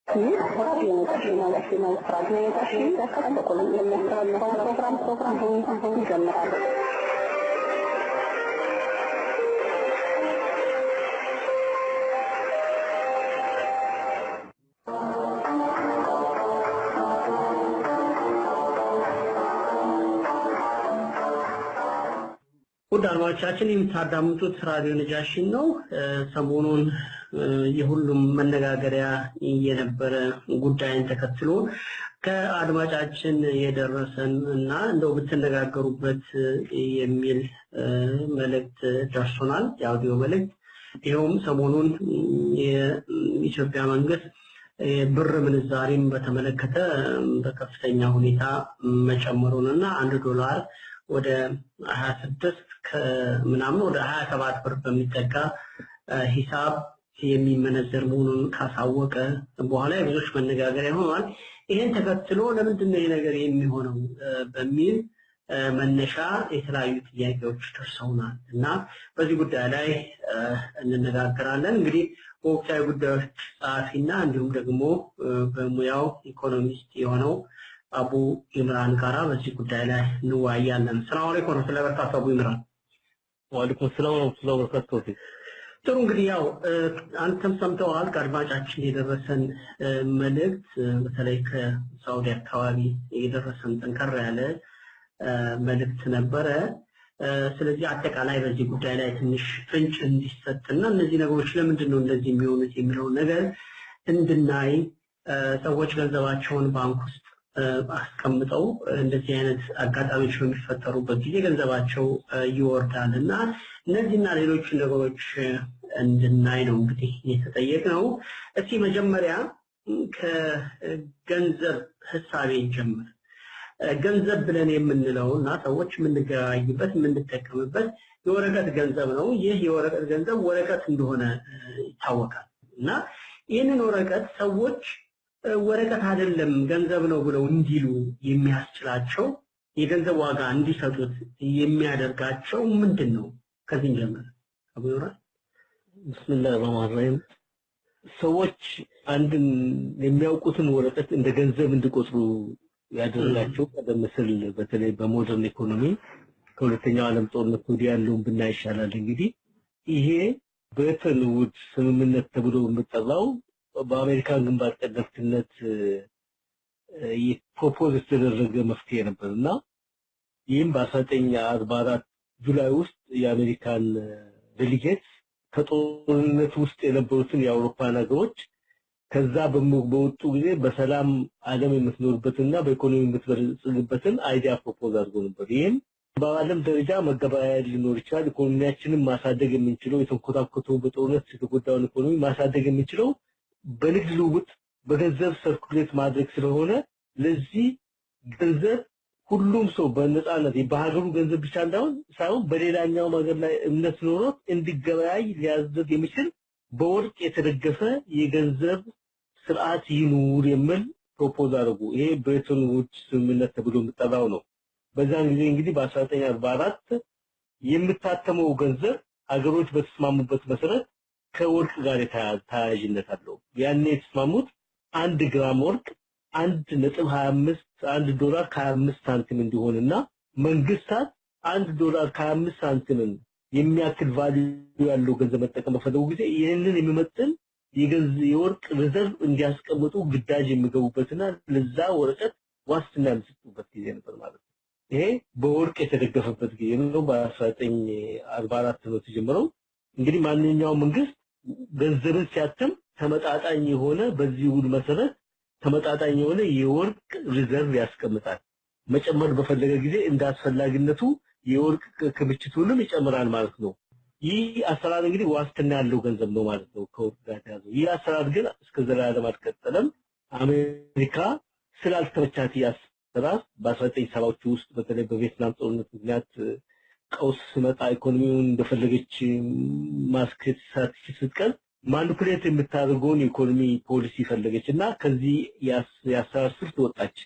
ይህ ናሽናል ፍራግሜንቴሽን ተከትሎ የሚያስተላልፈው ፕሮግራም ይጀምራል። ወዳጆቻችን የምታዳምጡት ራዲዮ ነጃሽን ነው። ሰሞኑን የሁሉም መነጋገሪያ የነበረ ጉዳይን ተከትሎ ከአድማጫችን የደረሰን እና እንደው ብትነጋገሩበት የሚል መልእክት ደርሶናል፣ የአውዲዮ መልእክት። ይኸውም ሰሞኑን የኢትዮጵያ መንግስት ብር ምንዛሪን በተመለከተ በከፍተኛ ሁኔታ መጨመሩንና $1 ወደ 26 ከምናምን ወደ 27 ብር በሚጠጋ ሂሳብ የሚመነዘር መሆኑን ካሳወቀ በኋላ የብዙዎች መነጋገሪያ ሆኗል። ይሄን ተከትሎ ለምንድን ነው ይሄ ነገር የሚሆነው በሚል መነሻ የተለያዩ ጥያቄዎች ደርሰውናል እና በዚህ ጉዳይ ላይ እንነጋገራለን። እንግዲህ በወቅታዊ ጉዳዮች ጸሐፊና እንዲሁም ደግሞ በሙያው ኢኮኖሚስት የሆነው አቡ ኢምራን ጋራ በዚህ ጉዳይ ላይ እንወያያለን። ሰላም አለይኩም ስለበርካታ አቡ ኢምራን። ወአለይኩም ሰላም ወራህመቱላሂ ወበረካቱሁ። ጥሩ እንግዲህ ያው አንተም ሰምተዋል ከአድማጫችን የደረሰን መልእክት፣ በተለይ ከሳውዲ አካባቢ የደረሰን ጠንከር ያለ መልእክት ነበረ። ስለዚህ አጠቃላይ በዚህ ጉዳይ ላይ ትንሽ ፍንጭ እንዲሰጥና እነዚህ ነገሮች ለምንድን ነው እንደዚህ የሚሆኑት የሚለው ነገር እንድናይ ሰዎች ገንዘባቸውን ባንክ ውስጥ አስቀምጠው እንደዚህ አይነት አጋጣሚዎች በሚፈጠሩበት ጊዜ ገንዘባቸው ይወርዳልና እነዚህና ሌሎች ነገሮች እንድናይ ነው እንግዲህ የተጠየቅነው። እስቲ መጀመሪያ ከገንዘብ ሐሳቤ ጀምር። ገንዘብ ብለን የምንለውና ሰዎች የምንገበያይበት የምንጠቀምበት የወረቀት ገንዘብ ነው። ይህ የወረቀት ገንዘብ ወረቀት እንደሆነ ይታወቃል እና ይህንን ወረቀት ሰዎች ወረቀት አይደለም ገንዘብ ነው ብለው እንዲሉ የሚያስችላቸው የገንዘብ ዋጋ እንዲሰጡት የሚያደርጋቸው ምንድነው? ከዚህ ጀምር አቡ ኢምራን። ቢስሚላሂ ረህማን ረሂም። ሰዎች አንድን የሚያውቁትን ወረቀት እንደ ገንዘብ እንዲቆጥሩ ያደረጋቸው ቀደም ሲል በተለይ በሞደርን ኢኮኖሚ ከሁለተኛው ዓለም ጦርነት ወዲህ ያለውን ብናይ ይሻላል። እንግዲህ ይሄ በተን ውድስ ስምምነት ተብሎ የሚጠራው በአሜሪካን ግንባር ቀደምትነት የፕሮፖዝ የተደረገ መፍትሄ ነበርና ይህም በ1944 ጁላይ ውስጥ የአሜሪካን ዴሊጌትስ ከጦርነት ውስጥ የነበሩትን የአውሮፓ ሀገሮች ከዛ በወጡ ጊዜ በሰላም ዓለም የምትኖርበትና በኢኮኖሚ የምትበለጽግበትን አይዲያ ፕሮፖዝ አድርጎ ነበር። ይህም በዓለም ደረጃ መገበያያ ሊኖር ይችላል፣ ኢኮኖሚያችንን ማሳደግ የምንችለው የተንኮታኮተው በጦርነት የተጎዳውን ኢኮኖሚ ማሳደግ የምንችለው በንግድ ልውውጥ በገንዘብ ሰርኩሌት ማድረግ ስለሆነ ለዚህ ገንዘብ ሁሉም ሰው በነፃነት የባህሩ ገንዘብ ብቻ ሳይሆን በሌላኛው ሀገር ላይ እምነት ኖሮት እንዲገበያይ ሊያዘዝ የሚችል በወርቅ የተደገፈ የገንዘብ ስርዓት ይኑር የሚል ፕሮፖዝ አደረጉ። ይሄ ብሬተን ውድስ ስምምነት ተብሎ የሚጠራው ነው። በዛን ጊዜ እንግዲህ በ1944 የምታተመው ገንዘብ ሀገሮች በተስማሙበት መሰረት ከወርቅ ጋር ተያያዥነት አለው። ያኔ የተስማሙት 1 ግራም ወርቅ 1.25 $1 ከ25 እንዲሆንና መንግስታት $1 ከ25 የሚያክል ቫልዩ ያለው ገንዘብ መጠቀም በፈለጉ ጊዜ ይህንን የሚመጥን የወርቅ ሪዘርቭ እንዲያስቀምጡ ግዳጅ የሚገቡበትና ለዛ ወረቀት ዋስትና የሚሰጡበት ጊዜ ነበር ማለት ነው። ይሄ በወርቅ የተደገፈበት ጊዜ ነው። በ1944 ነው የተጀመረው። እንግዲህ ማንኛውም መንግስት ገንዘብን ሲያትም ተመጣጣኝ የሆነ በዚህ ውል መሰረት ተመጣጣኝ የሆነ የወርቅ ሪዘርቭ ያስቀምጣል። መጨመር በፈለገ ጊዜ እንዳስፈላጊነቱ የወርቅ ክምችቱንም ይጨምራል ማለት ነው። ይህ አሰራር እንግዲህ ዋስትና ያለው ገንዘብ ነው ማለት ነው ከወርቅ ጋር ተያይዞ። ይህ አሰራር ግን እስከ ዘላለም አልቀጠለም። አሜሪካ ስላልተመቻት ያሰራር በ1970ዎቹ ውስጥ በተለይ በቪየትናም ጦርነት ምክንያት ቀውስ ሲመጣ ኢኮኖሚውን እንደፈለገች ማስከት ስትቀር ማኒፑሌት የምታደርገውን ኢኮኖሚ ፖሊሲ ፈለገችና ከዚህ ያሰራር ስልት ወጣች።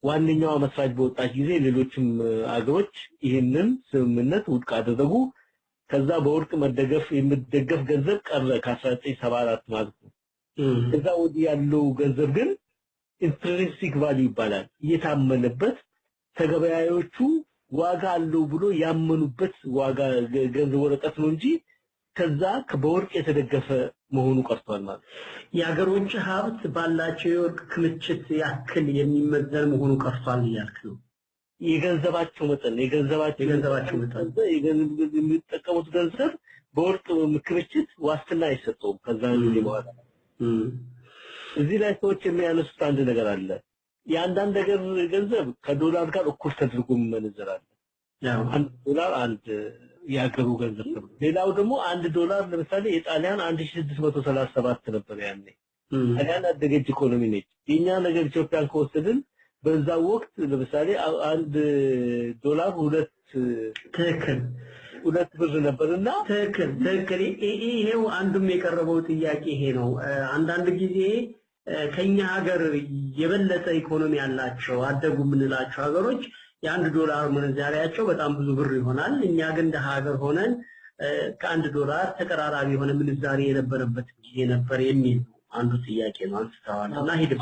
ዋንኛው መስራች በወጣች ጊዜ ሌሎችም አገሮች ይህንን ስምምነት ውድቅ አደረጉ። ከዛ በወርቅ መደገፍ የሚደገፍ ገንዘብ ቀረ ከ1974 ማለት ነው። እዛ ወዲህ ያለው ገንዘብ ግን ኢንትሪንሲክ ቫልዩ ይባላል እየታመነበት ተገበያዮቹ ዋጋ አለው ብሎ ያመኑበት ዋጋ ገንዘብ ወረቀት ነው እንጂ ከዛ በወርቅ የተደገፈ መሆኑ ቀርቷል ማለት የሀገሮች ሀብት ባላቸው የወርቅ ክምችት ያክል የሚመዘን መሆኑ ቀርቷል እያልክ ነው የገንዘባቸው መጠን የሚጠቀሙት ገንዘብ በወርቅ ክምችት ዋስትና አይሰጠውም ከዛ ነው በኋላ እዚህ ላይ ሰዎች የሚያነሱት አንድ ነገር አለ የአንዳንድ ነገር ገንዘብ ከዶላር ጋር እኩል ተደርጎ ይመነዘራል ያው $1 አንድ ያገሩ ገንዘብ ነው ሌላው ደግሞ $1 ለምሳሌ የጣሊያን 1637 ነበር ያኔ ጣሊያን አደገች ኢኮኖሚ ነች የኛ ነገር ኢትዮጵያን ከወሰድን በዛ ወቅት ለምሳሌ $1 ሁለት ብር ነበርና ትክክል ይሄው አንዱም የቀረበው ጥያቄ ይሄ ነው አንዳንድ ጊዜ ከኛ ሀገር የበለጠ ኢኮኖሚ ያላቸው አደጉ ምንላቸው ሀገሮች $1 ምንዛሪያቸው በጣም ብዙ ብር ይሆናል እኛ ግን እንደ ሀገር ሆነን $1 ተቀራራቢ የሆነ ምንዛሪ የነበረበት ጊዜ ነበር የሚል አንዱ ጥያቄ ነው አንስተዋልና ሄድ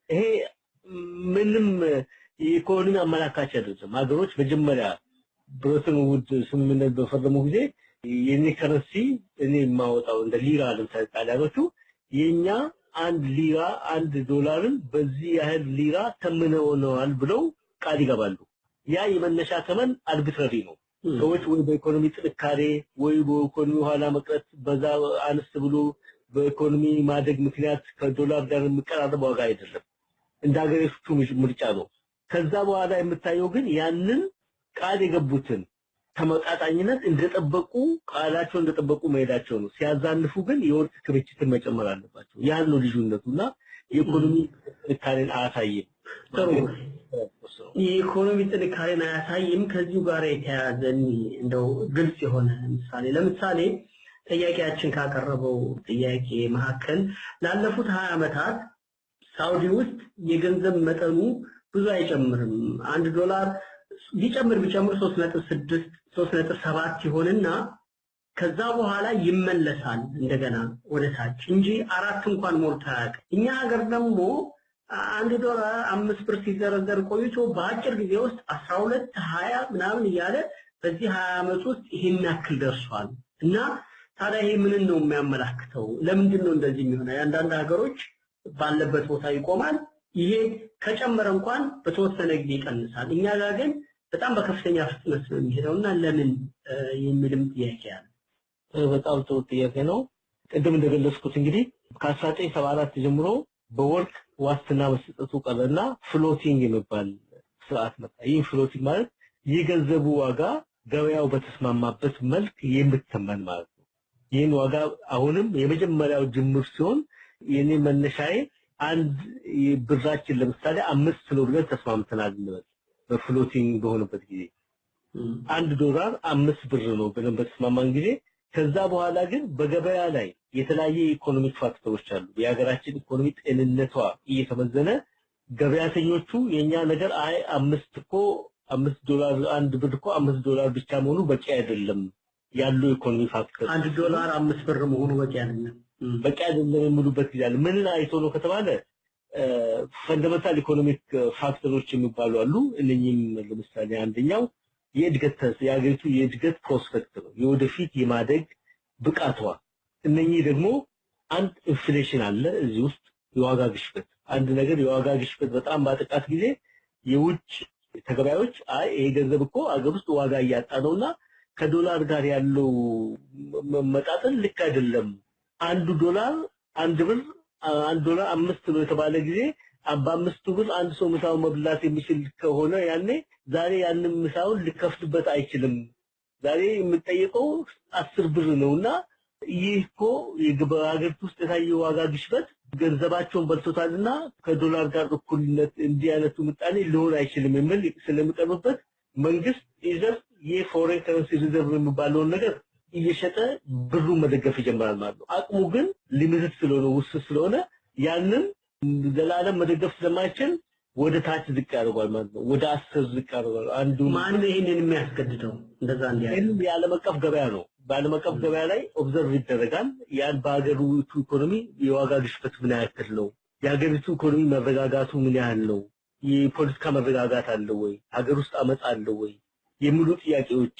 ይሄ ምንም የኢኮኖሚ አመላካች አይደለም ሀገሮች መጀመሪያ ብሮትን ውድ ስምምነት በፈረሙ ጊዜ የኔ ከረንሲ እኔ ማውጣው እንደ ሊራ ለምሳሌ ጣሊያኖቹ የኛ $1 በዚህ ያህል ሊራ ተምነውናል ብለው ቃል ይገባሉ ያ የመነሻ ተመን አርቢትራሪ ነው ሰዎች ወይ በኢኮኖሚ ጥንካሬ ወይ በኢኮኖሚ ኋላ መቅረት በዛ አንስ ብሎ በኢኮኖሚ ማደግ ምክንያት ከዶላር ጋር የሚቀራረብ ዋጋ አይደለም እንደ ሀገሮቹ ምርጫ ነው ከዛ በኋላ የምታየው ግን ያንን ቃል የገቡትን ተመጣጣኝነት እንደተጠበቁ ቃላቸው እንደተጠበቁ መሄዳቸው ነው ሲያዛንፉ ግን የወርቅ ክምችትን መጨመር አለባቸው ያን ነው ልዩነቱና የኢኮኖሚ ጥንካሬን አያሳይም ጥሩ የኢኮኖሚ ጥንካሬን አያሳይም ከዚሁ ጋር የተያያዘ እንደው ግልጽ የሆነ ለምሳሌ ጥያቄያችን ካቀረበው ጥያቄ መካከል ላለፉት 20 ዓመታት ሳውዲ ውስጥ የገንዘብ መጠኑ ብዙ አይጨምርም $1 ቢጨምር 3.6 3.7 ይሆንና ከዛ በኋላ ይመለሳል እንደገና ወደ ታች እንጂ 4 እንኳን ሞልቶ አያውቅም እኛ ሀገር ደግሞ $1 5 ብር ሲዘረዘር ቆይቶ በአጭር ጊዜ ውስጥ 12 20 ምናምን እያለ በዚህ 20 ዓመት ውስጥ ይሄን ያክል ደርሷል እና ታዲያ ይሄ ምን ነው የሚያመላክተው ለምንድን ነው እንደዚህ የሚሆነው አንዳንድ ሀገሮች ባለበት ቦታ ይቆማል ይሄ ከጨመረ እንኳን በተወሰነ ጊዜ ይቀንሳል እኛ ጋር ግን በጣም በከፍተኛ ፍጥነት ነው የሚሄደውና ለምን የሚልም ጥያቄ አለ በጣም ጥሩ ጥያቄ ነው ቅድም እንደገለጽኩት እንግዲህ ከ1974 ጀምሮ በወርቅ ዋስትና መስጠቱ ቀረና ፍሎቲንግ የሚባል ስርዓት መጣ ይህ ፍሎቲንግ ማለት የገንዘቡ ዋጋ ገበያው በተስማማበት መልክ የሚተመን ማለት ነው ይህን ዋጋ አሁንም የመጀመሪያው ጅምር ሲሆን የኔ መነሻዬ አንድ ብራችን ለምሳሌ 5 ኪሎ ብር ተስማምተናል እንበል በፍሎቲንግ በሆነበት ጊዜ $1 5 ብር ነው ብለን በተስማማን ጊዜ ከዛ በኋላ ግን በገበያ ላይ የተለያየ ኢኮኖሚክ ፋክተሮች አሉ የሀገራችን ኢኮኖሚ ጤንነቷ እየተመዘነ ገበያተኞቹ የኛ ነገር $5 1 ብር እኮ $5 ብቻ መሆኑ በቂ አይደለም ያለው ኢኮኖሚ ፋክተር $1 5 ብር መሆኑ በቂ አይደለም የሚሉበት ጊዜ አለ ምን አይቶ ነው ከተባለ ፈንዳመንታል ኢኮኖሚክ ፋክተሮች የሚባሉ አሉ እነኚህም ለምሳሌ አንደኛው የሀገሪቱ የእድገት ፕሮስፔክት ነው የወደፊት የማደግ ብቃቷ እነኚህ ደግሞ አንድ ኢንፍሌሽን አለ እዚህ ውስጥ የዋጋ ግሽበት አንድ ነገር የዋጋ ግሽበት በጣም ባጠቃት ጊዜ የውጭ ተገበያዮች ይሄ ገንዘብ እኮ አገር ውስጥ ዋጋ እያጣ ነውና ከዶላር ጋር ያለው መጣጣል ልክ አይደለም $1 1 ብር $1 5 ነው የተባለ ጊዜ በ5 ብር አንድ ሰው ምሳው መብላት የሚችል ከሆነ ያኔ ዛሬ ያንን ምሳውን ሊከፍትበት አይችልም ዛሬ የምጠይቀው 10 ብር ነውና ይህኮ የሀገሪቱ ውስጥ የታየው ዋጋ ግሽበት ገንዘባቸውን በልቶታልና ከዶላር ጋር እኩልነት እንዲህ አይነቱ ምጣኔ ሊሆን አይችልም የሚል ስለሚቀርብበት መንግስት ይዘር የፎሬን ከረንሲ ሪዘርቭ የሚባለውን ነገር እየሸጠ ብሩ መደገፍ ይጀምራል ማለት ነው አቅሙ ግን ሊሚትድ ስለሆነ ውስጥ ስለሆነ ያንን ዘላለም መደገፍ ስለማይችል ወደ ታች ዝቅ ያደርጓል ማለት ነው። ወደ 10 ዝቅ ያደርጓል። አንዱ ማን ይሄንን የሚያስገድደው እንደዛ እንዲያደርግ? የዓለም አቀፍ ገበያ ነው። በዓለም አቀፍ ገበያ ላይ ኦብዘርቭ ይደረጋል። ያን በሀገሪቱ ኢኮኖሚ የዋጋ ግሽበት ምን ያክል ነው፣ የሀገሪቱ ኢኮኖሚ መረጋጋቱ ምን ያህል ነው፣ የፖለቲካ መረጋጋት አለ ወይ፣ ሀገር ውስጥ አመጽ አለ ወይ የሚሉ ጥያቄዎች፣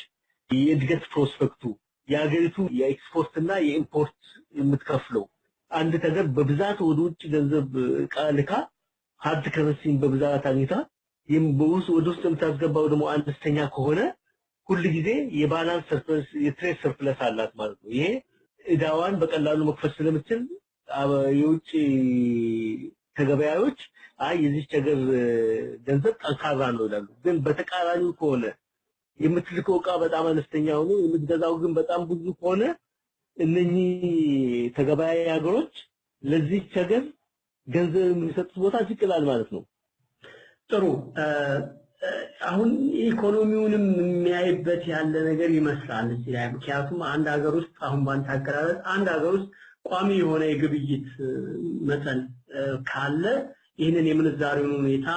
የእድገት ፕሮስፔክቱ፣ የሀገሪቱ የኤክስፖርትና የኢምፖርት የምትከፍለው አንድ ነገር በብዛት ወደ ውጭ ገንዘብ ዕቃ ልካ ሀርድ ከረንሲን በብዛት አግኝታ ወደ ውስጥ የምታስገባው ደግሞ አነስተኛ ከሆነ ሁሉ ጊዜ የባላንስ ሰርፕለስ የትሬድ ሰርፕለስ አላት ማለት ነው። ይሄ እዳዋን በቀላሉ መክፈል ስለምትችል የውጭ ተገበያዮች የዚህ ሀገር ገንዘብ ጠንካራ ነው ይላሉ። ግን በተቃራኒው ከሆነ የምትልከው ዕቃ በጣም አነስተኛ ሆኖ የምትገዛው ግን በጣም ብዙ ከሆነ እነኚህ ተገበያይ ሀገሮች ለዚህ ሀገር ገንዘብ የሚሰጡት ቦታ ይችላል ማለት ነው። ጥሩ አሁን ኢኮኖሚውንም የሚያይበት ያለ ነገር ይመስላል እዚህ ላይ። ምክንያቱም አንድ ሀገር ውስጥ አሁን ባንተ አገላለጽ አንድ ሀገር ውስጥ ቋሚ የሆነ የግብይት መጠን ካለ ይህንን የምንዛሬውን ሁኔታ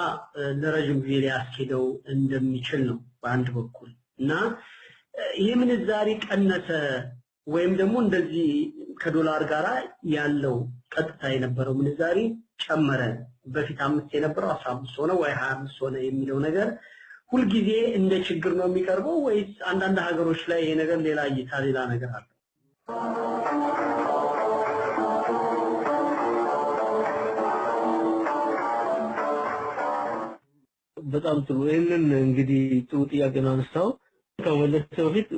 ለረጅም ጊዜ ሊያስኬደው እንደሚችል ነው በአንድ በኩል እና ይሄ ምንዛሬ ቀነሰ ወይም ደግሞ እንደዚህ ከዶላር ጋር ያለው ቀጥታ የነበረው ምንዛሬ ጨመረ በፊት 5 የነበረው 15 ሆነ ወይ 25 ሆነ የሚለው ነገር ሁሉ ጊዜ እንደ ችግር ነው የሚቀርበው ወይስ አንዳንድ ሀገሮች ላይ ይሄ ነገር ሌላ እይታ ሌላ ነገር አለ? በጣም ጥሩ። ይሄንን እንግዲህ ጥሩ ጥያቄ ነው አነሳው። ከመለስ በፊት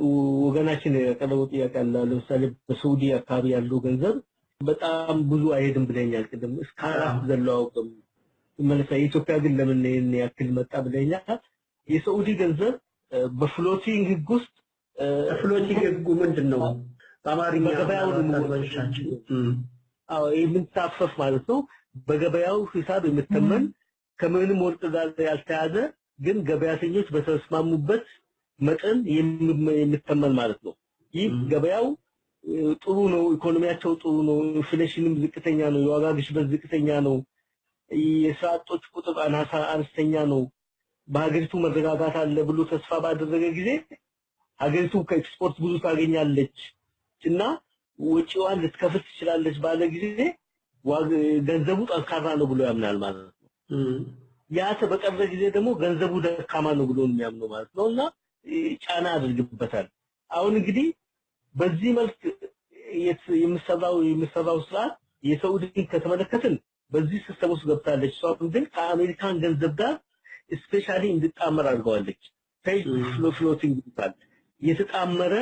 ወገናችን ያቀረበው ጥያቄ አለ። ለምሳሌ በሳውዲ አካባቢ ያለው ገንዘብ በጣም ብዙ አይሄድም ብለኛል ቅድም እስከ 4 ዘላውቅም መለሳ የኢትዮጵያ ግን ለምን ይሄን ያክል መጣ ብለኛል። የሳውዲ ገንዘብ በፍሎቲንግ ህግ ውስጥ ፍሎቲንግ ህጉ ምንድነው? በአማርኛ በገበያው ነው የምንታፈፍ ማለት ነው። በገበያው ሂሳብ የምትተመን ከምንም ወርቅ ጋር ያልተያዘ ግን ገበያተኞች በተስማሙበት መጠን የምትተመን ማለት ነው። ይህ ገበያው ጥሩ ነው፣ ኢኮኖሚያቸው ጥሩ ነው፣ ኢንፍሌሽንም ዝቅተኛ ነው፣ የዋጋ ግሽበት ዝቅተኛ ነው፣ የስራ አጦች ቁጥር አነስተኛ ነው፣ በሀገሪቱ መረጋጋት አለ ብሎ ተስፋ ባደረገ ጊዜ ሀገሪቱ ከኤክስፖርት ብዙ ታገኛለች እና ወጪዋን ልትከፍል ትችላለች ባለ ጊዜ ገንዘቡ ጠንካራ ነው ብሎ ያምናል ማለት ነው። ያ ተበቀረ ጊዜ ደግሞ ገንዘቡ ደካማ ነው ብሎ የሚያምነው ማለት ነውና ጫና አድርግበታል። አሁን እንግዲህ በዚህ መልክ የምሰራው ስርዓት የሳውዲን ከተመለከትን በዚህ ሲስተም ውስጥ ገብታለች። ሷም ግን ከአሜሪካን ገንዘብ ጋር ስፔሻሊ እንድጣመር አድርገዋለች። ፔጅ ፍሎቲንግ ይባላል። የተጣመረ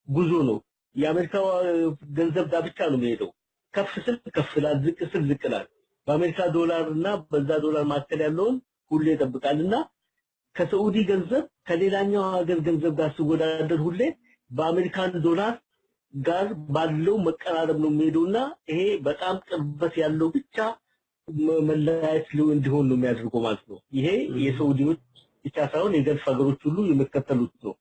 ጉዞ ነው። የአሜሪካው ገንዘብ ጋር ብቻ ነው የሚሄደው። ከፍ ስል ከፍ ይላል፣ ዝቅ ስል ዝቅ ይላል። በአሜሪካ ዶላር እና በዛ ዶላር ማከል ያለውን ሁሌ ይጠብቃልና ከሳውዲ ገንዘብ ከሌላኛው ሀገር ገንዘብ ጋር ሲወዳደር ሁሌ በአሜሪካን ዶላር ጋር ባለው መቀራረብ ነው የሚሄደውና ይሄ በጣም ቅርበት ያለው ብቻ መለያየት እንዲሆን ነው የሚያደርገው ማለት ነው። ይሄ የሳውዲዎች ብቻ ሳይሆን የገልፍ ሀገሮች ሁሉ የሚከተሉት ነው።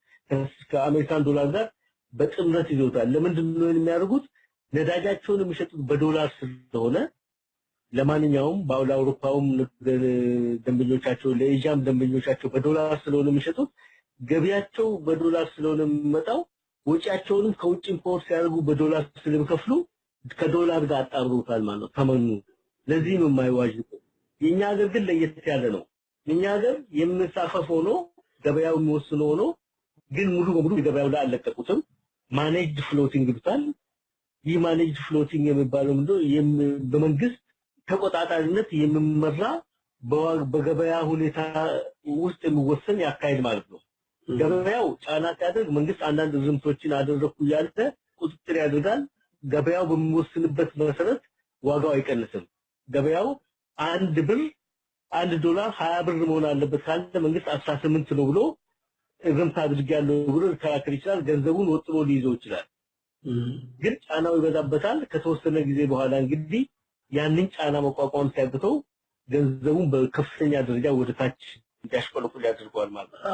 ከአሜሪካን ዶላር ጋር በጥምረት ይዘውታል። ለምንድን ነው የሚያደርጉት? ነዳጃቸውን የሚሸጡት በዶላር ስለሆነ ለማንኛውም በአውሮፓውም ደንበኞቻቸው ለኤዥያም ደንበኞቻቸው በዶላር ስለሆነ የሚሸጡት ገቢያቸው በዶላር ስለሆነ የሚመጣው ወጪያቸውንም ከውጭ ኢምፖርት ሲያደርጉ በዶላር ስለሚከፍሉ ከዶላር ጋር አጣምሩታል ማለት ነው ተመኑ። ለዚህ ነው የማይዋዥቀው። የኛ ሀገር ግን ለየት ያለ ነው። የኛ ሀገር የምንሳፈፍ ሆኖ ገበያው የሚወስን ሆኖ ግን ሙሉ በሙሉ ገበያው ላይ አለቀቁትም። ማኔጅድ ፍሎቲንግ ይሉታል። ይህ ማኔጅድ ፍሎቲንግ የሚባለው ምንድነው? በመንግስት ተቆጣጣሪነት የሚመራ በገበያ ሁኔታ ውስጥ የሚወሰን ያካሄድ ማለት ነው። ገበያው ጫና ሲያደርግ መንግስት አንዳንድ ዝምቶችን አደረኩ ያለ ቁጥጥር ያደርጋል። ገበያው በሚወስንበት መሰረት ዋጋው አይቀንስም። ገበያው $1 $20 መሆን አለበት ካለ መንግስት 18 ነው ብሎ እዝምታ አድርጋለሁ ብሎ ተከራክር ይችላል። ገንዘቡን ወጥሮ ሊይዘው ይችላል። ግን ጫናው ይበዛበታል። ከተወሰነ ጊዜ በኋላ እንግዲህ ያንን ጫና መቋቋም ሲያቅተው ገንዘቡን በከፍተኛ ደረጃ ወደ ታች እንዲያሽቆለቁል ያደርገዋል ማለት ነው።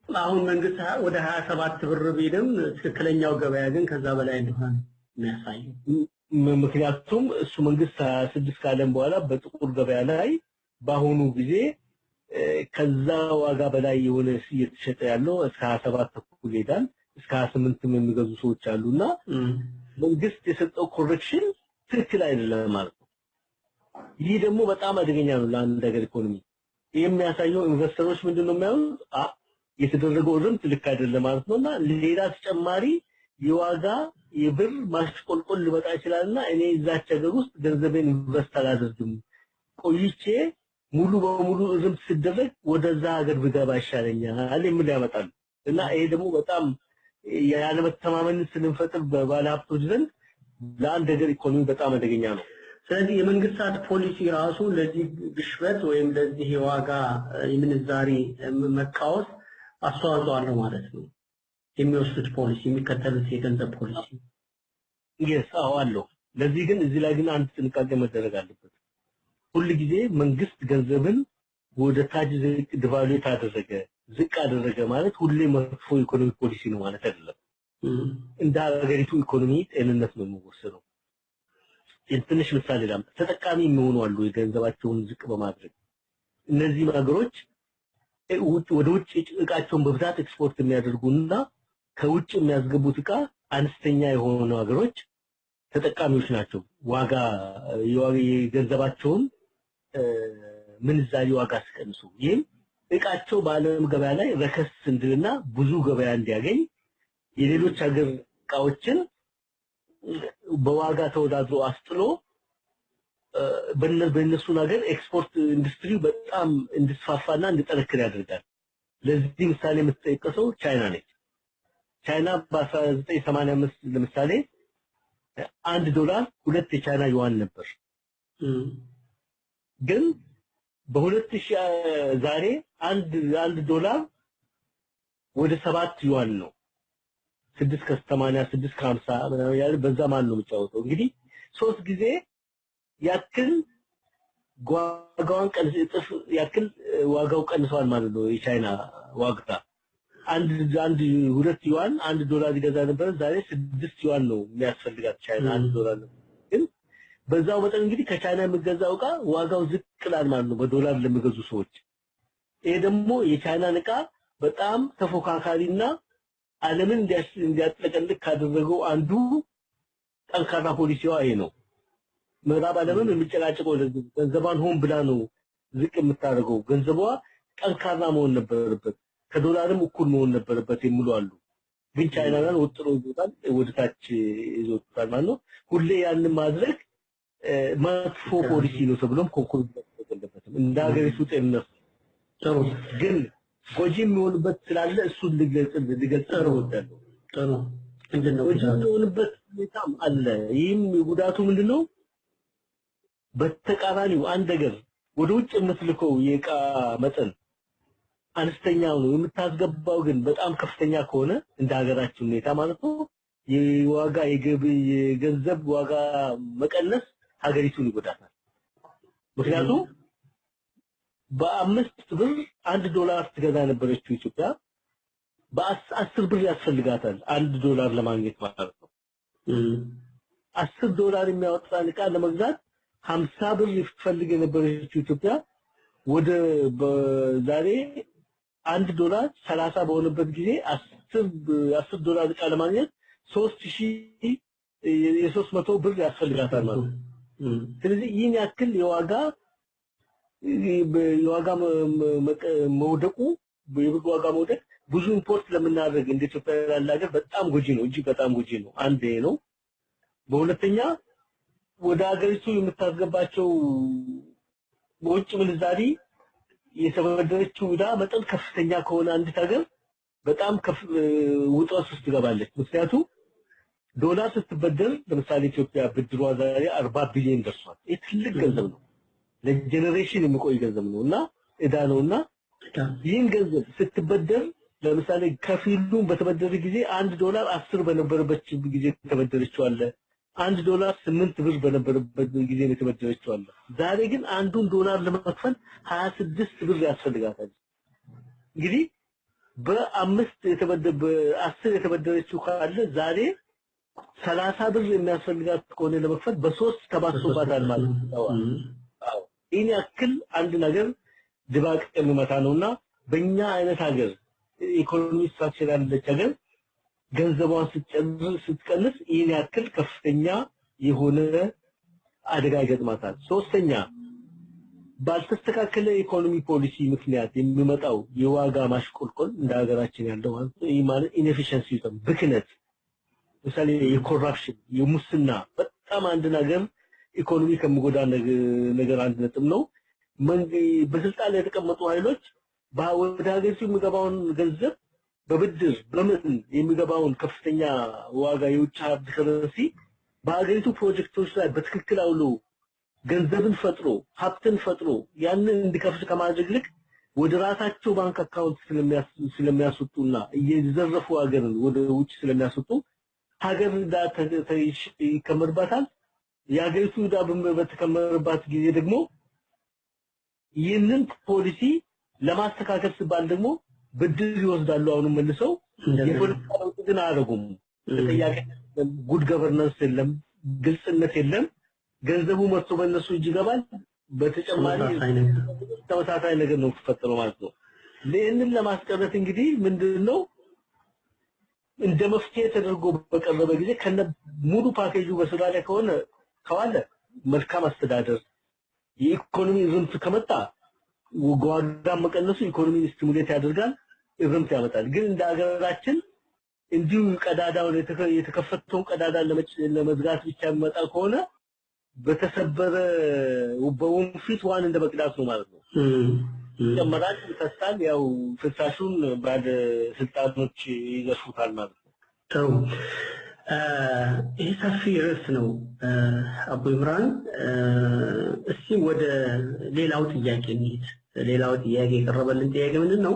አሁን መንግስት ወደ 27 ብር ቢልም ትክክለኛው ገበያ ግን ከዛ በላይ እንደሆነ የሚያሳየው ምክንያቱም እሱ መንግስት 26 ካለም በኋላ በጥቁር ገበያ ላይ በአሁኑ ጊዜ ከዛ ዋጋ በላይ የሆነ እየተሸጠ ያለው እስከ 27 ተኩል ይሄዳል እስከ 28 የሚገዙ ሰዎች አሉና መንግስት የሰጠው ኮሬክሽን ትክክል አይደለም ማለት ነው። ይህ ደግሞ በጣም አደገኛ ነው ለአንድ ሀገር ኢኮኖሚ። የሚያሳየው ኢንቨስተሮች ምንድነው የሚያዩት የተደረገው ርምት ልክ አይደለም ማለት ነውና ሌላ ተጨማሪ የዋጋ የብር ማሽቆልቆል ሊመጣ ይችላልና እኔ እዛች ሀገር ውስጥ ገንዘቤን ኢንቨስት አላደርግም ቆይቼ ሙሉ በሙሉ ርምት ሲደረግ ወደዛ ሀገር ብገባ ይሻለኛል የሚል ያመጣል እና ይሄ ደግሞ በጣም ያለ መተማመን ስለንፈጥር በባለሀብቶች ዘንድ ለአንድ ሀገር ኢኮኖሚ በጣም አደገኛ ነው። ስለዚህ የመንግስታት ፖሊሲ ራሱ ለዚህ ግሽበት ወይም ለዚህ የዋጋ የምንዛሪ መቃወስ አስተዋጽኦ አለው ማለት ነው። የሚወስዱት ፖሊሲ የሚከተሉት የገንዘብ ፖሊሲ ይሳው አለው። ለዚህ ግን እዚህ ላይ ግን አንድ ጥንቃቄ መደረግ አለበት። ሁሉ ጊዜ መንግስት ገንዘብን ወደ ታች ዝቅ ዲቫሉዌት አደረገ ዝቅ አደረገ ማለት ሁሌ መጥፎ ኢኮኖሚ ፖሊሲ ነው ማለት አይደለም። እንደ ሀገሪቱ ኢኮኖሚ ጤንነት ነው የሚወሰነው። ትንሽ ምሳሌ ላምጣ። ተጠቃሚ የሚሆኑ አሉ የገንዘባቸውን ዝቅ በማድረግ እነዚህ ሀገሮች ወደ ውጭ እቃቸውን በብዛት ኤክስፖርት የሚያደርጉና ከውጭ የሚያስገቡት እቃ አነስተኛ የሆኑ ሀገሮች ተጠቃሚዎች ናቸው። ዋጋ የገንዘባቸውን ምንዛሪ ዋጋ ሲቀንሱ ይህም እቃቸው በዓለም ገበያ ላይ ረከስ እንድልና ብዙ ገበያ እንዲያገኝ የሌሎች ሀገር እቃዎችን በዋጋ ተወዳድሮ አስጥሎ በእነሱ ነገር ኤክስፖርት ኢንዱስትሪ በጣም እንዲስፋፋና እንዲጠነክር ያደርጋል። ለዚህ ምሳሌ የምትጠቀሰው ቻይና ነች። ቻይና በ1985 ለምሳሌ $1 2 የቻይና ዩዋን ነበር። ግን በ2000 ዛሬ $1 ወደ 7 ዩዋን ነው። 6.80 6.50 ያለ በዛ ማን ነው የሚጫወተው? እንግዲህ 3 ጊዜ ያክል ዋጋውን ቀንስ ያክል ዋጋው ቀንሷል ማለት ነው። የቻይና ዋጋ አንድ 2 ዩዋን $1 ይገዛ ነበር። ዛሬ 6 ዩዋን ነው የሚያስፈልጋት ቻይና $1 ነው። ግን በዛው መጠን እንግዲህ ከቻይና የሚገዛው እቃ ዋጋው ዝቅ ይላል ማለት ነው በዶላር ለሚገዙ ሰዎች። ይሄ ደግሞ የቻይናን እቃ በጣም ተፎካካሪና ዓለምን እንዲያጥለቀልቅ ካደረገው አንዱ ጠንካራ ፖሊሲዋ ይሄ ነው። ምዕራብ ዓለምን የሚጨቃጨቀው ገንዘቧን ሆን ብላ ነው ዝቅ የምታደርገው። ገንዘቧ ጠንካራ መሆን ነበረበት ከዶላርም እኩል መሆን ነበረበት የሚሉ አሉ። ግን ቻይናን ወጥሮ ይዞታል ወደታች ይዞታል ማለት ነው። ሁሌ ያንን ማድረግ መጥፎ ፖሊሲ ነው ተብሎም ኮንኮርድ ተደረገበትም እንደ ሀገሪቱ ጤንነት ጥሩ ግን ጎጂ የሚሆንበት ስላለ እሱን ልገልጽ እወዳለሁ። ጥሩ እንደነው የሚሆንበት ሁኔታም አለ። ይህም ጉዳቱ ምንድነው? በተቃራኒው አንድ ነገር ወደ ውጭ የምትልከው የእቃ መጠን አነስተኛ ነው የምታስገባው ግን በጣም ከፍተኛ ከሆነ እንደ ሀገራችን ሁኔታ ማለት ነው የዋጋ የገንዘብ ዋጋ መቀነስ ሀገሪቱን ይጎዳታል። ምክንያቱም በ5 ብር $1 ትገዛ ነበረችው ኢትዮጵያ በ10 ብር ያስፈልጋታል $1 ለማግኘት ማለት ነው። $10 የሚያወጣ እቃ ለመግዛት 50 ብር ይፈልግ የነበረችው ኢትዮጵያ ወደ ዛሬ $1 30 በሆነበት ጊዜ $10 እቃ ለማግኘት 3300 ብር ያስፈልጋታል ማለት ነው። ስለዚህ ይህን ያክል የዋጋ መውደቁ የብር ዋጋ መውደቅ ብዙ ኢምፖርት ለምናደርግ እንደ ኢትዮጵያ ያለ ሀገር በጣም ጎጂ ነው እጅግ በጣም ጎጂ ነው። አንዴ ነው። በሁለተኛ ወደ ሀገሪቱ የምታስገባቸው በውጭ ምንዛሪ የተበደረችው ዕዳ መጠን ከፍተኛ ከሆነ አንዲት ሀገር በጣም ውጥረት ውስጥ ትገባለች። ምክንያቱም ዶላር ስትበደር ለምሳሌ ኢትዮጵያ ብድሯ ዛሬ 40 ቢሊዮን ደርሷል። ይህ ትልቅ ገንዘብ ነው። ለጀነሬሽን የሚቆይ ገንዘብ ነውና ዕዳ ነውና ይህን ገንዘብ ስትበደር ለምሳሌ ከፊሉን በተበደረ ጊዜ $1 10 በነበረበት ጊዜ ተበደረችው አለ $1 8 ብር በነበረበት ጊዜ የተበደረችው አለ። ዛሬ ግን $1 ለመክፈል 26 ብር ያስፈልጋታል። እንግዲህ በ10 የተበደረችው ካለ ዛሬ 30 ብር የሚያስፈልጋት ከሆነ ለመክፈል በ3 ተባዝቶባታል ማለት ነው። ይህን ያክል አንድ ነገር ድባቅ የሚመታ ነውና በእኛ አይነት ሀገር ኢኮኖሚ ስትራክቸር ያለች ሀገር ገንዘቧን ስትቀንስ ይህን ያክል ከፍተኛ የሆነ አደጋ ይገጥማታል። ሶስተኛ ባልተስተካከለ ኢኮኖሚ ፖሊሲ ምክንያት የሚመጣው የዋጋ ማሽቆልቆል እንደ ሀገራችን ያለው ማለት ኢንኤፊሺየንሲ ብክነት ለምሳሌ የኮራፕሽን የሙስና በጣም አንድ ነገር ኢኮኖሚ ከመጎዳ ነገር አንድ ነጥብ ነው። በስልጣን ላይ የተቀመጡ ኃይሎች ወደ ሀገሪቱ የሚገባውን ገንዘብ በብድር በምን የሚገባውን ከፍተኛ ዋጋ የውጭ ሀብት ከረንሲ በሀገሪቱ ፕሮጀክቶች ላይ በትክክል አውሎ ገንዘብን ፈጥሮ ሀብትን ፈጥሮ ያንን እንዲከፍት ከማድረግ ይልቅ ወደ ራሳቸው ባንክ አካውንት ስለሚያስወጡና እየዘረፉ ሀገርን ወደ ውጭ ስለሚያስወጡ ሀገር ይከመርባታል። የሀገሪቱ ዕዳ በተከመረባት ጊዜ ደግሞ ይህንን ፖሊሲ ለማስተካከል ሲባል ደግሞ ብድር ይወስዳሉ። አሁንም መልሰው የፖለቲካ ለውጥ ግን አያደርጉም። ተጠያቂነት፣ ጉድ ገቨርናንስ የለም፣ ግልጽነት የለም። ገንዘቡ መጥቶ በእነሱ እጅ ይገባል። በተጨማሪ ተመሳሳይ ነገር ነው ተፈጠረው ማለት ነው። ለእንን ለማስቀረት እንግዲህ ምንድነው እንደ መፍትሄ ተደርጎ በቀረበ ጊዜ ከነ ሙሉ ፓኬጁ በስራ ላይ ከዋለ መልካም አስተዳደር የኢኮኖሚ ርምት ከመጣ ዋጋ መቀነሱ ኢኮኖሚ ስቲሙሌት ያደርጋል፣ ርምት ያመጣል። ግን እንደ ሀገራችን እንዲሁ ቀዳዳውን የተከፈተውን ቀዳዳ ለመዝጋት ብቻ የሚመጣ ከሆነ በተሰበረ በወንፊት ዋን እንደ መቅዳት ነው ማለት ነው። ጀመራል ተስታል ያው ፍሳሹን ባለ ስልጣኖች ይገፉታል ማለት ነው። ጥሩ ይህ ሰፊ ርዕስ ነው አቡ ኢምራን። እስቲ ወደ ሌላው ጥያቄ እንሂድ። ሌላው ጥያቄ የቀረበልን ጥያቄ ምንድነው?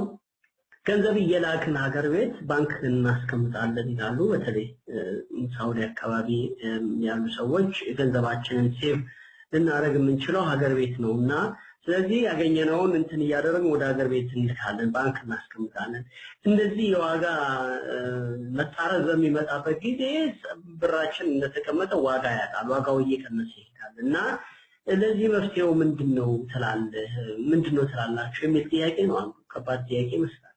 ገንዘብ እየላክን ሀገር ቤት ባንክ እናስቀምጣለን ይላሉ። በተለይ ሳውዲ አካባቢ ያሉ ሰዎች ገንዘባችንን ሴቭ ልናደርግ የምንችለው ሀገር ቤት ነውና ስለዚህ ያገኘነውን እንትን እያደረግን ወደ ሀገር ቤት እንልካለን፣ ባንክ እናስቀምጣለን። እንደዚህ የዋጋ መጣረዝ በሚመጣበት ጊዜ ብራችን እንደተቀመጠ ዋጋ ያጣል፣ ዋጋው እየቀነሰ ይሄዳል እና ለዚህ መፍትሄው ምንድነው ትላላችሁ የሚል ጥያቄ ነው። አንዱ ከባድ ጥያቄ ይመስላል።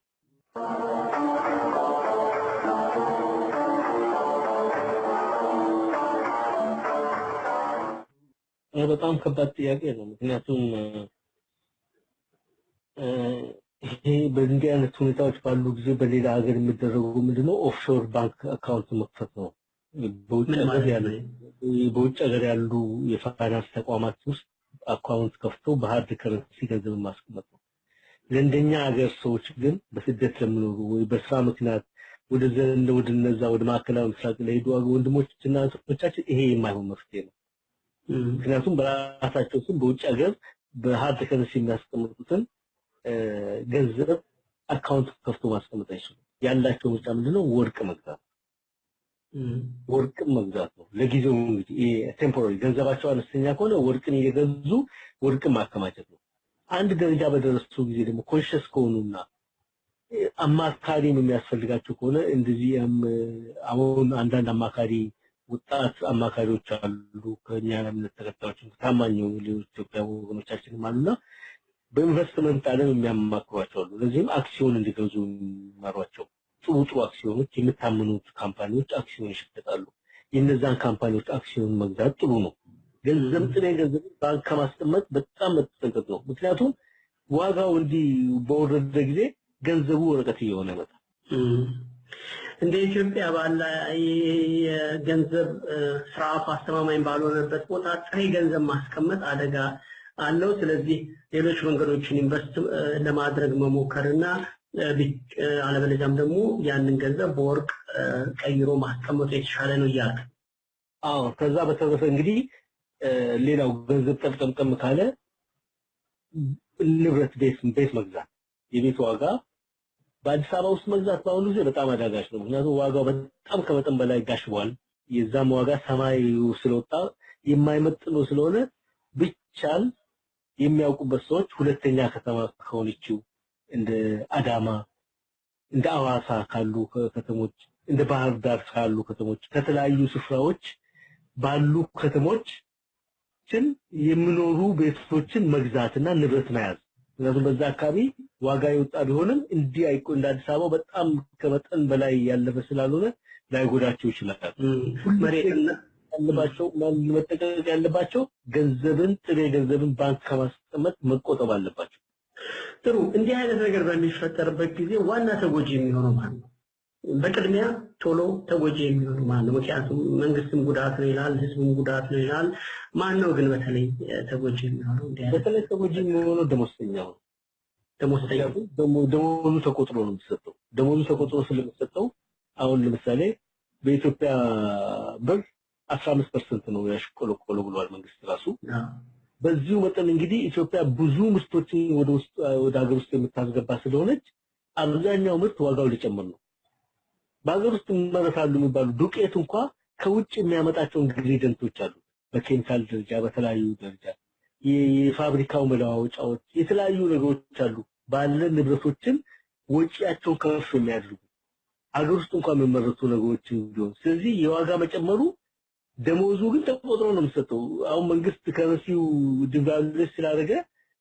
በጣም ከባድ ጥያቄ ነው። ምክንያቱም ይሄ በእንዲህ አይነት ሁኔታዎች ባሉ ጊዜ በሌላ ሀገር የሚደረገው ምንድነው ኦፍሾር ባንክ አካውንት መክፈት ነው። በውጭ ሀገር ያሉ የፋይናንስ ተቋማት ውስጥ አካውንት ከፍቶ በሃርድ ከረንሲ ገንዘብ ማስቀመጥ ነው። ለእንደኛ ሀገር ሰዎች ግን በስደት ለሚኖሩ ወይ በስራ ምክንያት ወደ ማዕከላዊ ምስራቅ ለሄዱ ወንድሞችና እህቶቻችን ይሄ የማይሆን መፍትሄ ነው። ምክንያቱም በራሳቸው ስም በውጭ ሀገር በሃርድ ከረንሲ የሚያስቀምጡትን ገንዘብ አካውንት ከፍቶ ማስቀመጥ አይችሉም። ያላቸው ምርጫ ምንድነው? ወርቅ መግዛት ነው። ለጊዜው እንግዲህ ቴምፖራሪ ገንዘባቸው አነስተኛ ከሆነ ወርቅን እየገዙ ወርቅን ማከማቸት ነው። አንድ ደረጃ በደረሱ ጊዜ ደግሞ ኮንሸስ ከሆኑና አማካሪም የሚያስፈልጋቸው ከሆነ እንደዚህ አሁን አንዳንድ አማካሪ ወጣት አማካሪዎች አሉ ከኛ ለምን ተከታዮች ታማኝ የሆኑ ሌሎች ኢትዮጵያ ወገኖቻችንም አሉና በኢንቨስትመንት ዓለም የሚያማክሯቸው አሉ። ለዚህም አክሲዮን እንዲገዙ ይመሯቸው። ጥሩ አክሲዮኖች የምታምኑት ካምፓኒዎች አክሲዮን ይሸጣሉ። የነዛን ካምፓኒዎች አክሲዮን መግዛት ጥሩ ነው። ገንዘብ ባንክ ከማስቀመጥ በጣም መጠንቀቅ ነው። ምክንያቱም ዋጋው እንዲህ በወረደ ጊዜ ገንዘቡ ወረቀት እየሆነ ይመጣል። እንደ ኢትዮጵያ ባለ የገንዘብ ስርዓቱ አስተማማኝ ባልሆነበት ቦታ ጥሬ ገንዘብ ማስቀመጥ አደጋ አለው። ስለዚህ ሌሎች መንገዶችን ኢንቨስት ለማድረግ መሞከርና አለበለዚያም ደግሞ ያንን ገንዘብ በወርቅ ቀይሮ ማስቀመጡ የተሻለ ነው ይላል። አዎ ከዛ በተረፈ እንግዲህ ሌላው ገንዘብ ጠምጠም ካለ ንብረት ቤት መግዛት የቤት ዋጋ በአዲስ አበባ ውስጥ መግዛት በአሁኑ ጊዜ በጣም አዳጋች ነው። ምክንያቱም ዋጋው በጣም ከመጠን በላይ ጋሽቧል። የዛም ዋጋ ሰማይ ስለወጣ የማይመጥነው ስለሆነ ብቻል የሚያውቁበት ሰዎች ሁለተኛ ከተማ ከሆነችው እንደ አዳማ እንደ አዋሳ ካሉ ከተሞች እንደ ባህር ዳር ካሉ ከተሞች ከተለያዩ ስፍራዎች ባሉ ከተሞችን የሚኖሩ ቤቶችን መግዛትና ንብረት መያዝ ምክንያቱም በዛ አካባቢ ዋጋ ይወጣ ቢሆንም እንዲህ አይቆ እንደ አዲስ አበባ በጣም ከመጠን በላይ ያለፈ ስላልሆነ ላይጎዳቸው ይችላል። መሬትና ያለባቸው መጠቀቅ ያለባቸው ገንዘብን ጥሬ ገንዘብን ባንክ ከማስቀመጥ መቆጠብ አለባቸው። ጥሩ። እንዲህ አይነት ነገር በሚፈጠርበት ጊዜ ዋና ተጎጂ የሚሆነው ማን ነው? በቅድሚያ ቶሎ ተጎጂ የሚሆነው ማን ነው? ምክንያቱም መንግስትም ጉዳት ነው ይላል፣ ህዝቡም ጉዳት ነው ይላል። ማን ነው ግን በተለይ ተጎጂ የሚሆነው? በተለይ ተጎጂ የሚሆነው ደሞዝተኛው ነው። ደሞዙ ተቆጥሮ ነው የሚሰጠው። ደሞዙ ተቆጥሮ ስለሚሰጠው አሁን ለምሳሌ በኢትዮጵያ ብር 15% ነው ያሽቆለቆለው ብሏል መንግስት ራሱ። በዚሁ መጠን እንግዲህ ኢትዮጵያ ብዙ ምርቶችን ወደ ሀገር ውስጥ የምታስገባ ስለሆነች አብዛኛው ምርት ዋጋው ሊጨምር ነው። በሀገር ውስጥ መረታሉ የሚባሉ ዱቄት እንኳን ከውጭ የሚያመጣቸው ኢንግሪዲየንቶች አሉ። በኬሚካል ደረጃ በተለያዩ ደረጃ የፋብሪካው መለዋወጫዎች የተለያዩ ነገሮች አሉ። ባለ ንብረቶችን ወጪያቸውን ከፍ የሚያደርጉ ሀገር ውስጥ እንኳን የሚመረቱ ነገሮች ቢሆን ስለዚህ የዋጋ መጨመሩ ደሞዙ ግን ተቆጥሮ ነው የሚሰጠው። አሁን መንግስት ከረሲው ዲቫሉዌት ስላደረገ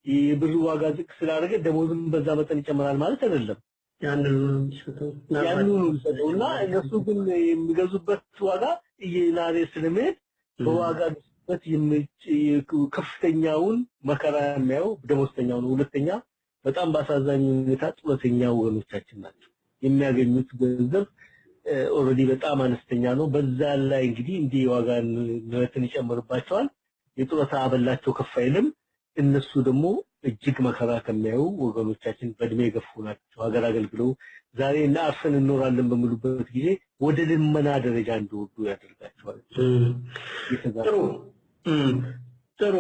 የብሩ ዋጋ ዝቅ ስላደረገ ደሞዙም በዛ መጠን ይጨምራል ማለት አይደለም። ያንኑ እና እነሱ ግን የሚገዙበት ዋጋ እየናረ ስለሚሄድ በዋጋ ግሽበት ከፍተኛውን መከራ የሚያየው ደሞዝተኛው ነው። ሁለተኛ በጣም በአሳዛኝ ሁኔታ ጡረተኛ ወገኖቻችን ናቸው። የሚያገኙት ገንዘብ ኦሬዲ በጣም አነስተኛ ነው። በዛ ላይ እንግዲህ እንዲህ የዋጋ ንረትን ይጨምርባቸዋል። የጡረታ አበላቸው ከፍ አይልም። እነሱ ደግሞ እጅግ መከራ ከሚያዩ ወገኖቻችን በእድሜ የገፉ ናቸው። ሀገር አገልግለው ዛሬ እና አርፈን እንኖራለን በሚሉበት ጊዜ ወደ ልመና ደረጃ እንዲወርዱ ያደርጋቸዋል። ጥሩ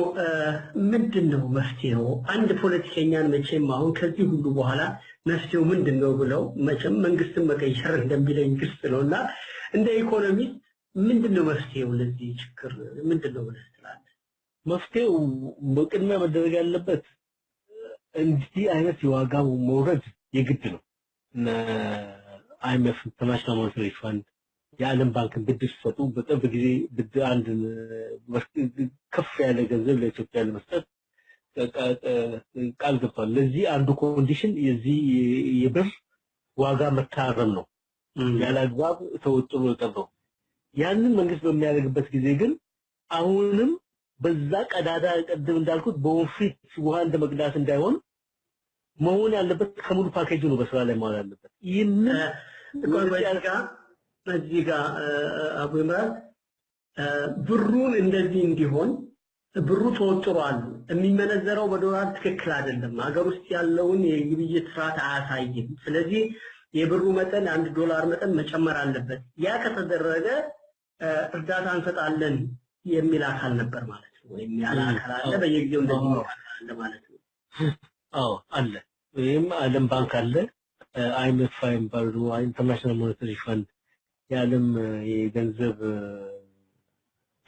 ምንድነው መፍትሄው? አንድ ፖለቲከኛን መቼም አሁን ከዚህ ሁሉ በኋላ መፍትሄው ምንድነው ብለው መቼም መንግስትን መቀየር እንደሚለኝ ግልጽ ነውና እንደ ኢኮኖሚስት ምንድነው መፍትሄው ለዚህ ችግር ምንድነው ብለህ ትላለህ? መፍትሄው በቅድሚያ መደረግ ያለበት እንዲህ አይነት የዋጋ መውረድ የግድ ነው። አይኤምኤፍ ኢንተርናሽናል ሞኔታሪ ፈንድ የዓለም ባንክ ብድር ሰጡ በቅርብ ጊዜ ብድር አንድ ከፍ ያለ ገንዘብ ለኢትዮጵያ ለመስጠት ቃል ገብቷል። ለዚህ አንዱ ኮንዲሽን የዚህ የብር ዋጋ መታረም ነው። ያለ አግባብ ተወጥሮ የቀረው ያንን መንግስት በሚያደርግበት ጊዜ ግን አሁንም በዛ ቀዳዳ ቀደም እንዳልኩት በወንፊት ውሃ እንደመቅዳት እንዳይሆን መሆን ያለበት ከሙሉ ፓኬጁ ነው በስራ ላይ መዋል ያለበት። ይህንን እዚህ ጋር አቡ ኢምራን ብሩን እንደዚህ እንዲሆን ብሩ ተወጥሯል። የሚመነዘረው በዶላር ትክክል አይደለም። ሀገር ውስጥ ያለውን የግብይት ስርዓት አያሳይም። ስለዚህ የብሩ መጠን $1 መጠን መጨመር አለበት። ያ ከተደረገ እርዳታ እንሰጣለን የሚል አካል ነበር ማለት ነው። ወይም ያለ አካል አለ በየጊዜው እንደዚህ አለ ማለት ነው። አዎ አለ። ወይም ዓለም ባንክ አለ፣ አይኤምኤፍ ባሉ ኢንተርናሽናል ሞኔታሪ ፈንድ የዓለም የገንዘብ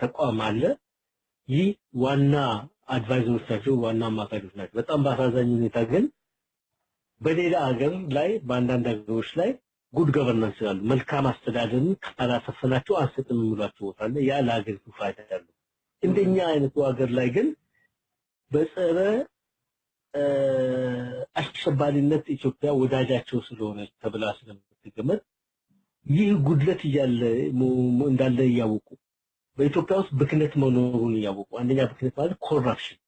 ተቋም አለ። ይህ ዋና አድቫይዘሮች ናቸው፣ ዋና አማካሪዎች ናቸው። በጣም በአሳዛኝ ሁኔታ ግን በሌላ ሀገር ላይ በአንዳንድ ሀገሮች ላይ ጉድ ገቨርናንስ ይላሉ። መልካም አስተዳደርን ካላሰፈናቸው አንሰጥም የሚሏቸው ቦታ አለ። ያ ለሀገሪቱ ፋይዳ ያለው። እንደኛ አይነቱ ሀገር ላይ ግን በጸረ አሸባሪነት ኢትዮጵያ ወዳጃቸው ስለሆነ ተብላ ስለምትገመት ይህ ጉድለት እንዳለ ያወቁ በኢትዮጵያ ውስጥ ብክነት መኖሩን ያወቁ አንደኛ ብክነት ማለት ኮራፕሽን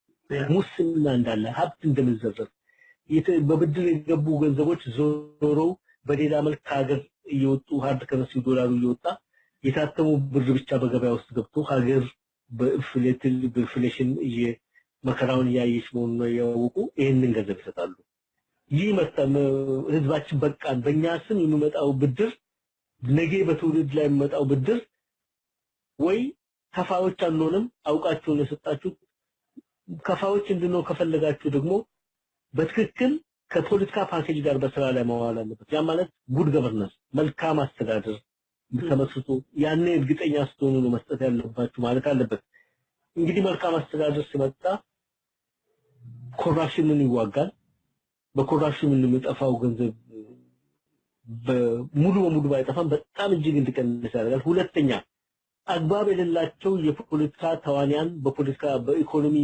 ሙስና እንዳለ ሀብት እንደምዘረፍ በብድር የገቡ ገንዘቦች ዞሮ በሌላ መልክ ሀገር እየወጡ ሀርድ ከረንሲ ዶላሩ እየወጣ የታተሙ ብር ብቻ በገበያ ውስጥ ገብቶ ሀገር በኢንፍሌሽን መከራውን ያየች መሆኑን ያወቁ ይሄንን ገንዘብ ይሰጣሉ። ይህ ህዝባችን በቃን በእኛ ስም የሚመጣው ብድር ነገ በትውልድ ላይ የሚመጣው ብድር ወይ ከፋዎች አንሆንም አውቃችሁ ለሰጣችሁ ከፋዎች እንድነው ከፈለጋችሁ ደግሞ በትክክል ከፖለቲካ ፓኬጅ ጋር በስራ ላይ መዋል አለበት። ያ ማለት ጉድ ገቨርናንስ መልካም አስተዳደር ተመስርቶ ያኔ እርግጠኛ ስትሆኑ ነው መስጠት ያለባችሁ ማለት አለበት። እንግዲህ መልካም አስተዳደር ሲመጣ ኮራፕሽንን ይዋጋል። በኮራፕሽን የሚጠፋው ገንዘብ ሙሉ በሙሉ ባይጠፋም በጣም እጅግ እንዲቀንስ ያደርጋል። ሁለተኛ አግባብ የሌላቸው የፖለቲካ ተዋንያን በፖለቲካ በኢኮኖሚ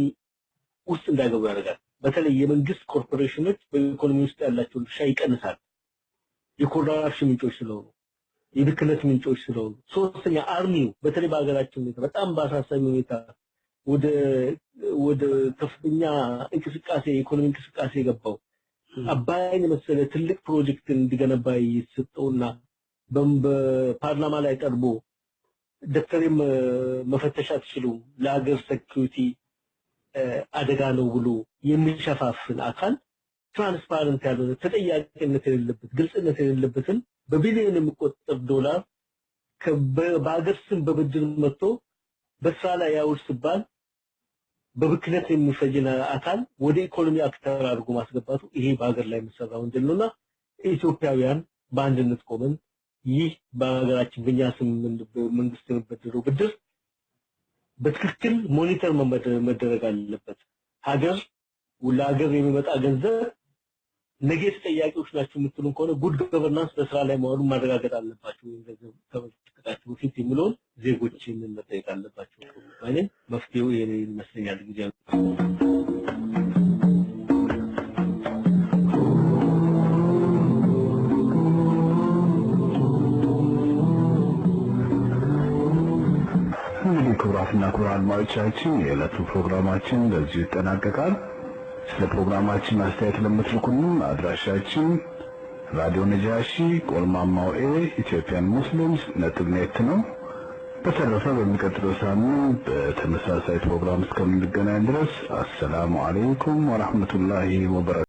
ውስጥ እንዳይገቡ ያደርጋል። በተለይ የመንግስት ኮርፖሬሽኖች በኢኮኖሚ ውስጥ ያላቸው ድርሻ ይቀንሳል። የኮራፕሽን ምንጮች ስለሆኑ የብክነት ምንጮች ስለሆኑ። ሶስተኛ አርሚው በተለይ በአገራችን ሁኔታ በጣም በአሳሳቢ ሁኔታ ወደ ከፍተኛ እንቅስቃሴ ኢኮኖሚ እንቅስቃሴ የገባው አባይን መሰለ ትልቅ ፕሮጀክት እንዲገነባ ይሰጠውና በፓርላማ ላይ ቀርቦ ዶክተርም መፈተሽ አትችሉም ለሀገር ሴኩሪቲ አደጋ ነው ብሎ የሚሸፋፍን አካል ትራንስፓረንት ያለው ተጠያቂነት የሌለበት ግልጽነት የሌለበትን በቢሊዮን የሚቆጠር ዶላር በአገር ስም በብድር መጥቶ በስራ ላይ ያውልስባል በብክነት የሚፈጅና አካል ወደ ኢኮኖሚ አክተር አድርጎ ማስገባቱ ይሄ በአገር ላይ የሚሰራው ወንጀል ነውና ኢትዮጵያውያን በአንድነት ቆመን ይህ በአገራችን በእኛ ስም መንግስት የሚበድረው ብድር በትክክል ሞኒተር መደረግ አለበት። ሀገር ለሀገር የሚመጣ ገንዘብ ነገ ተጠያቂዎች ናቸው የምትሉን ከሆነ ጉድ ገቨርናንስ በስራ ላይ መዋሉን ማረጋገጥ አለባቸው። ገንዘብ ከመጠቀማቸው በፊት የሚለውን ዜጎችን መጠየቅ አለባቸው። ማለት መፍትሄው ይሄ ይመስለኛል ጊዜ ክቡራትና ክቡራን አድማጮቻችን የዕለቱ ፕሮግራማችን በዚሁ ይጠናቀቃል። ስለ ፕሮግራማችን አስተያየት ለምትልኩልን አድራሻችን ራዲዮ ነጃሺ ቆልማማው ኢትዮጵያን ሙስሊምስ @net ነው። በተረፈ በሚቀጥለው ሳምንት በተመሳሳይ ፕሮግራም እስከምንገናኝ ድረስ አሰላሙ አለይኩም ወራህመቱላሂ ወበረካቱሁ።